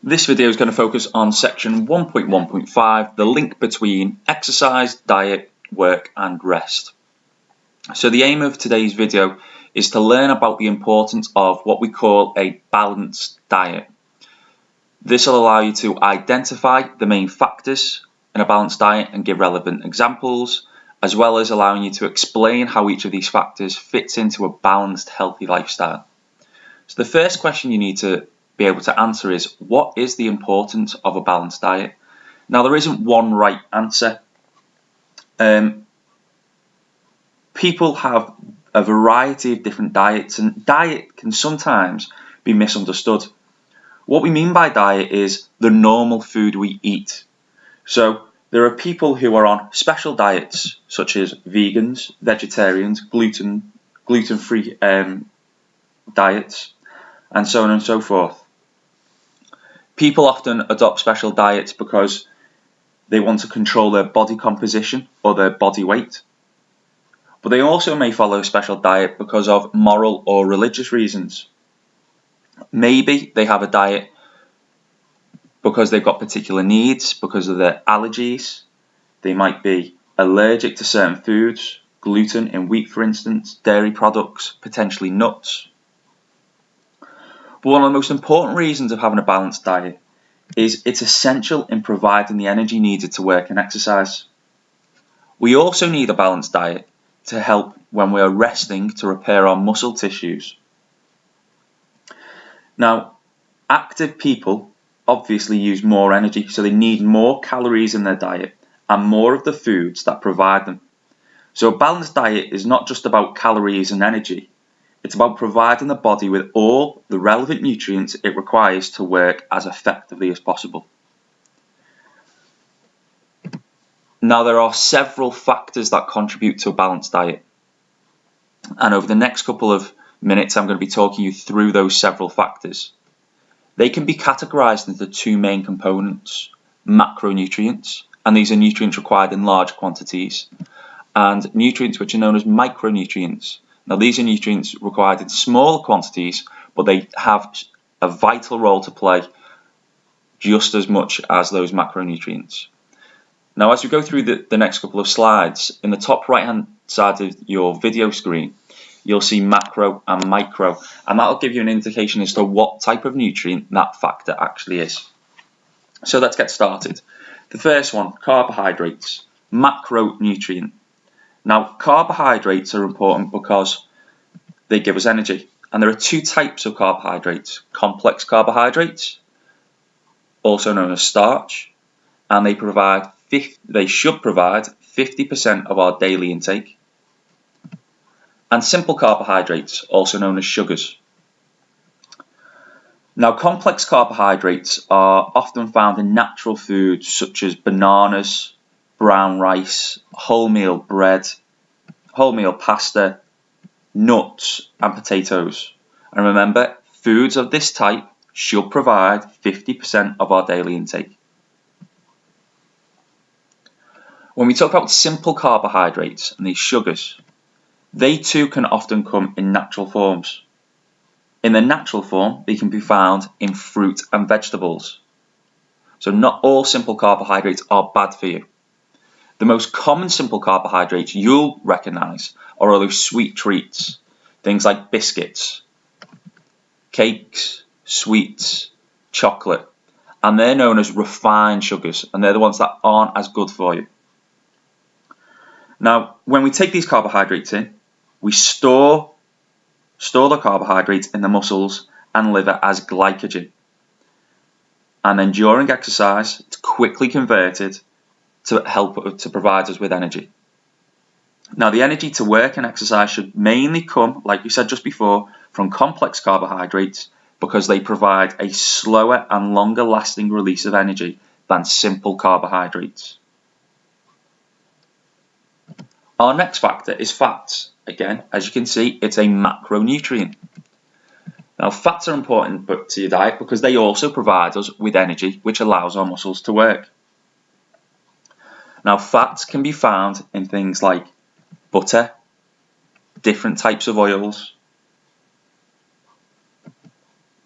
This video is going to focus on section 1.1.5, the link between exercise, diet, work and rest. So the aim of today's video is to learn about the importance of what we call a balanced diet. This will allow you to identify the main factors in a balanced diet and give relevant examples, as well as allowing you to explain how each of these factors fits into a balanced, healthy lifestyle. So the first question you need to be able to answer is, what is the importance of a balanced diet? Now, there isn't one right answer. People have a variety of different diets, and diet can sometimes be misunderstood. What we mean by diet is the normal food we eat. So there are people who are on special diets, such as vegans, vegetarians, gluten-free diets, and so on and so forth. People often adopt special diets because they want to control their body composition or their body weight. But they also may follow a special diet because of moral or religious reasons. Maybe they have a diet because they've got particular needs, because of their allergies. They might be allergic to certain foods, gluten in wheat for instance, dairy products, potentially nuts. But one of the most important reasons of having a balanced diet is it's essential in providing the energy needed to work and exercise. We also need a balanced diet to help when we are resting to repair our muscle tissues. Now, active people obviously use more energy, so they need more calories in their diet and more of the foods that provide them. So a balanced diet is not just about calories and energy. It's about providing the body with all the relevant nutrients it requires to work as effectively as possible. Now, there are several factors that contribute to a balanced diet. And over the next couple of minutes, I'm going to be talking you through those several factors. They can be categorized into two main components: macronutrients, and these are nutrients required in large quantities, and nutrients which are known as micronutrients. Now, these are nutrients required in smaller quantities, but they have a vital role to play just as much as those macronutrients. Now, as we go through the next couple of slides, in the top right-hand side of your video screen, you'll see macro and micro, and that'll give you an indication as to what type of nutrient that factor actually is. So let's get started. The first one, carbohydrates, macronutrient. Now, carbohydrates are important because they give us energy, and there are two types of carbohydrates: complex carbohydrates, also known as starch, and they should provide 50% of our daily intake, and simple carbohydrates, also known as sugars. Now, complex carbohydrates are often found in natural foods such as bananas, brown rice, wholemeal bread, wholemeal pasta, nuts and potatoes. And remember, foods of this type should provide 50% of our daily intake. When we talk about simple carbohydrates and these sugars, they too can often come in natural forms. In their natural form, they can be found in fruit and vegetables. So not all simple carbohydrates are bad for you. The most common simple carbohydrates you'll recognize are all those sweet treats, things like biscuits, cakes, sweets, chocolate, and they're known as refined sugars, and they're the ones that aren't as good for you. Now, when we take these carbohydrates in, we store the carbohydrates in the muscles and liver as glycogen, and then during exercise, it's quickly converted to help to provide us with energy. Now, the energy to work and exercise should mainly come, like we said just before, from complex carbohydrates because they provide a slower and longer lasting release of energy than simple carbohydrates. Our next factor is fats. Again, as you can see, it's a macronutrient. Now, fats are important to your diet because they also provide us with energy which allows our muscles to work. Now, fats can be found in things like butter, different types of oils,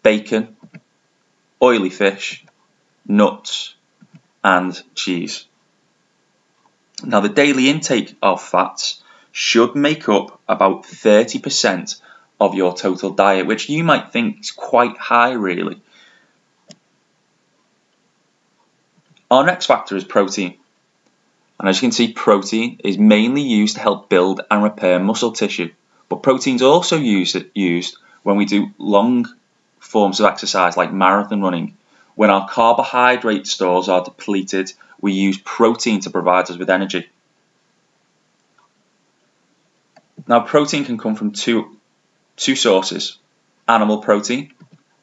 bacon, oily fish, nuts, and cheese. Now, the daily intake of fats should make up about 30% of your total diet, which you might think is quite high, really. Our next factor is protein. And as you can see, protein is mainly used to help build and repair muscle tissue. But protein is also used when we do long forms of exercise like marathon running. When our carbohydrate stores are depleted, we use protein to provide us with energy. Now, protein can come from two sources: animal protein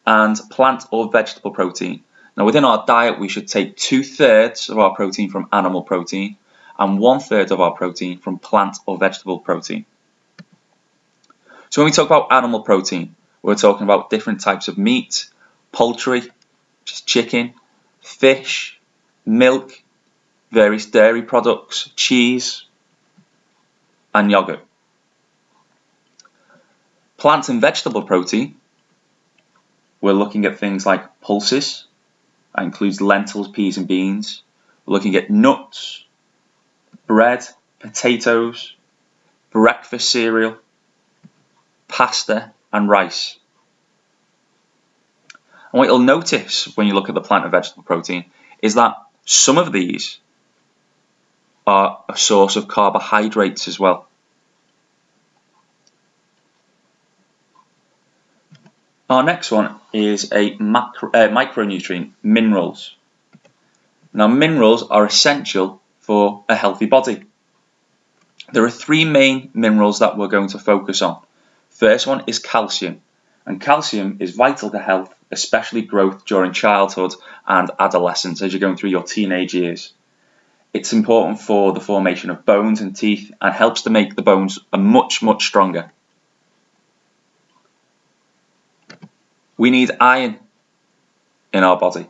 and plant or vegetable protein. Now, within our diet, we should take 2/3 of our protein from animal protein and 1/3 of our protein from plant or vegetable protein. So when we talk about animal protein, we're talking about different types of meat, poultry, which is chicken, fish, milk, various dairy products, cheese, and yogurt. Plant and vegetable protein, we're looking at things like pulses. That includes lentils, peas, and beans. We're looking at nuts, bread, potatoes, breakfast cereal, pasta, and rice. And what you'll notice when you look at the plant and vegetable protein is that some of these are a source of carbohydrates as well. Our next one is a micronutrient, minerals. Now, minerals are essential for a healthy body. There are 3 main minerals that we're going to focus on. First one is calcium, and calcium is vital to health, especially growth during childhood and adolescence as you're going through your teenage years. It's important for the formation of bones and teeth and helps to make the bones much stronger. We need iron in our body,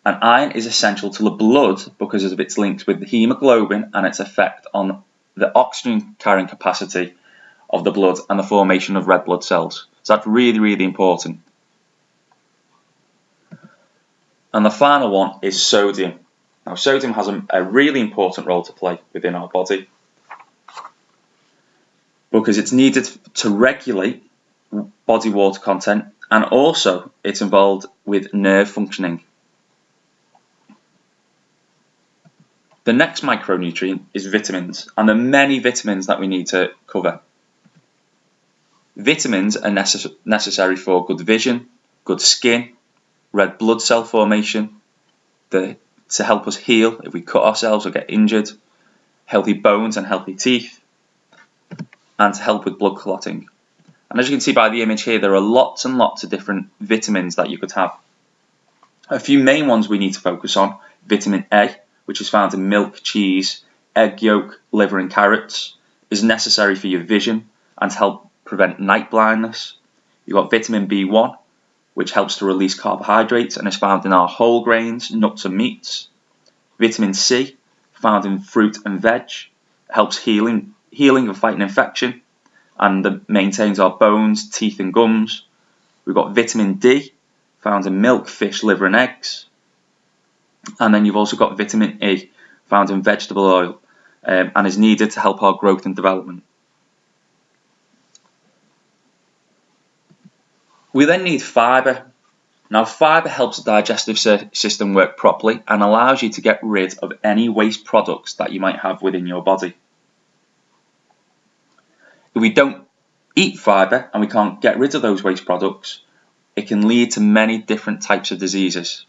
and iron is essential to the blood because of its links with the hemoglobin and its effect on the oxygen carrying capacity of the blood and the formation of red blood cells. So that's really important. And the final one is sodium. Now, sodium has a really important role to play within our body because it's needed to regulate body water content, and also it's involved with nerve functioning. The next micronutrient is vitamins, and there are many vitamins that we need to cover. Vitamins are necessary for good vision, good skin, red blood cell formation, to help us heal if we cut ourselves or get injured, healthy bones and healthy teeth, and to help with blood clotting. And as you can see by the image here, there are lots and lots of different vitamins that you could have. A few main ones we need to focus on: vitamin A, which is found in milk, cheese, egg yolk, liver, and carrots, is necessary for your vision and to help prevent night blindness. You've got vitamin B1, which helps to release carbohydrates and is found in our whole grains, nuts, and meats. Vitamin C, found in fruit and veg, helps healing and fighting infection, and maintains our bones, teeth, and gums. We've got vitamin D, found in milk, fish, liver, and eggs. And then you've also got vitamin E, found in vegetable oil, and is needed to help our growth and development. We then need fibre. Now, fibre helps the digestive system work properly and allows you to get rid of any waste products that you might have within your body. If we don't eat fibre and we can't get rid of those waste products, it can lead to many different types of diseases.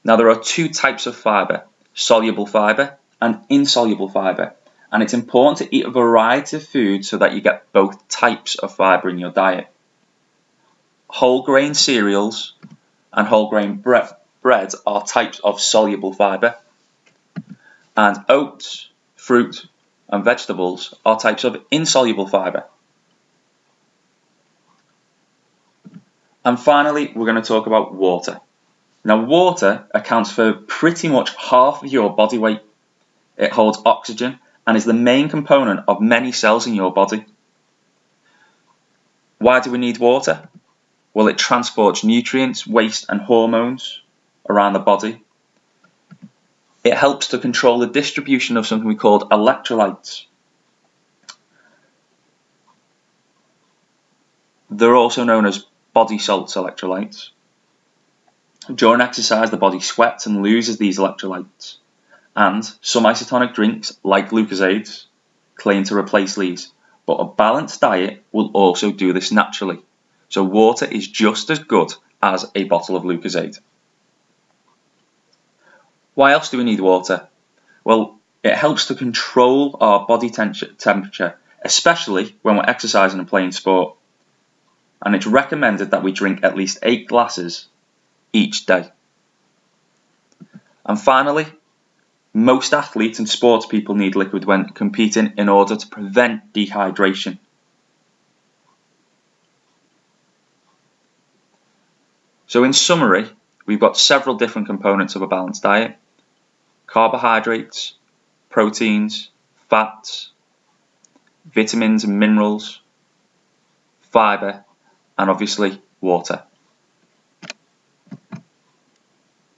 Now, there are 2 types of fibre: soluble fibre and insoluble fibre, and it's important to eat a variety of foods so that you get both types of fibre in your diet. Whole grain cereals and whole grain bread are types of soluble fibre, and oats, fruit, and vegetables are types of insoluble fibre. And finally, we're going to talk about water. Now, water accounts for pretty much half of your body weight. It holds oxygen and is the main component of many cells in your body. Why do we need water? Well, it transports nutrients, waste and hormones around the body. It helps to control the distribution of something we call electrolytes. They're also known as body salts electrolytes. During exercise, the body sweats and loses these electrolytes, and some isotonic drinks, like Lucozades, claim to replace these, but a balanced diet will also do this naturally. So water is just as good as a bottle of Lucozade. Why else do we need water? Well, it helps to control our body temperature, especially when we're exercising and playing sport. And it's recommended that we drink at least 8 glasses each day. And finally, most athletes and sports people need liquid when competing in order to prevent dehydration. So in summary, we've got several different components of a balanced diet: carbohydrates, proteins, fats, vitamins and minerals, fibre, and obviously water.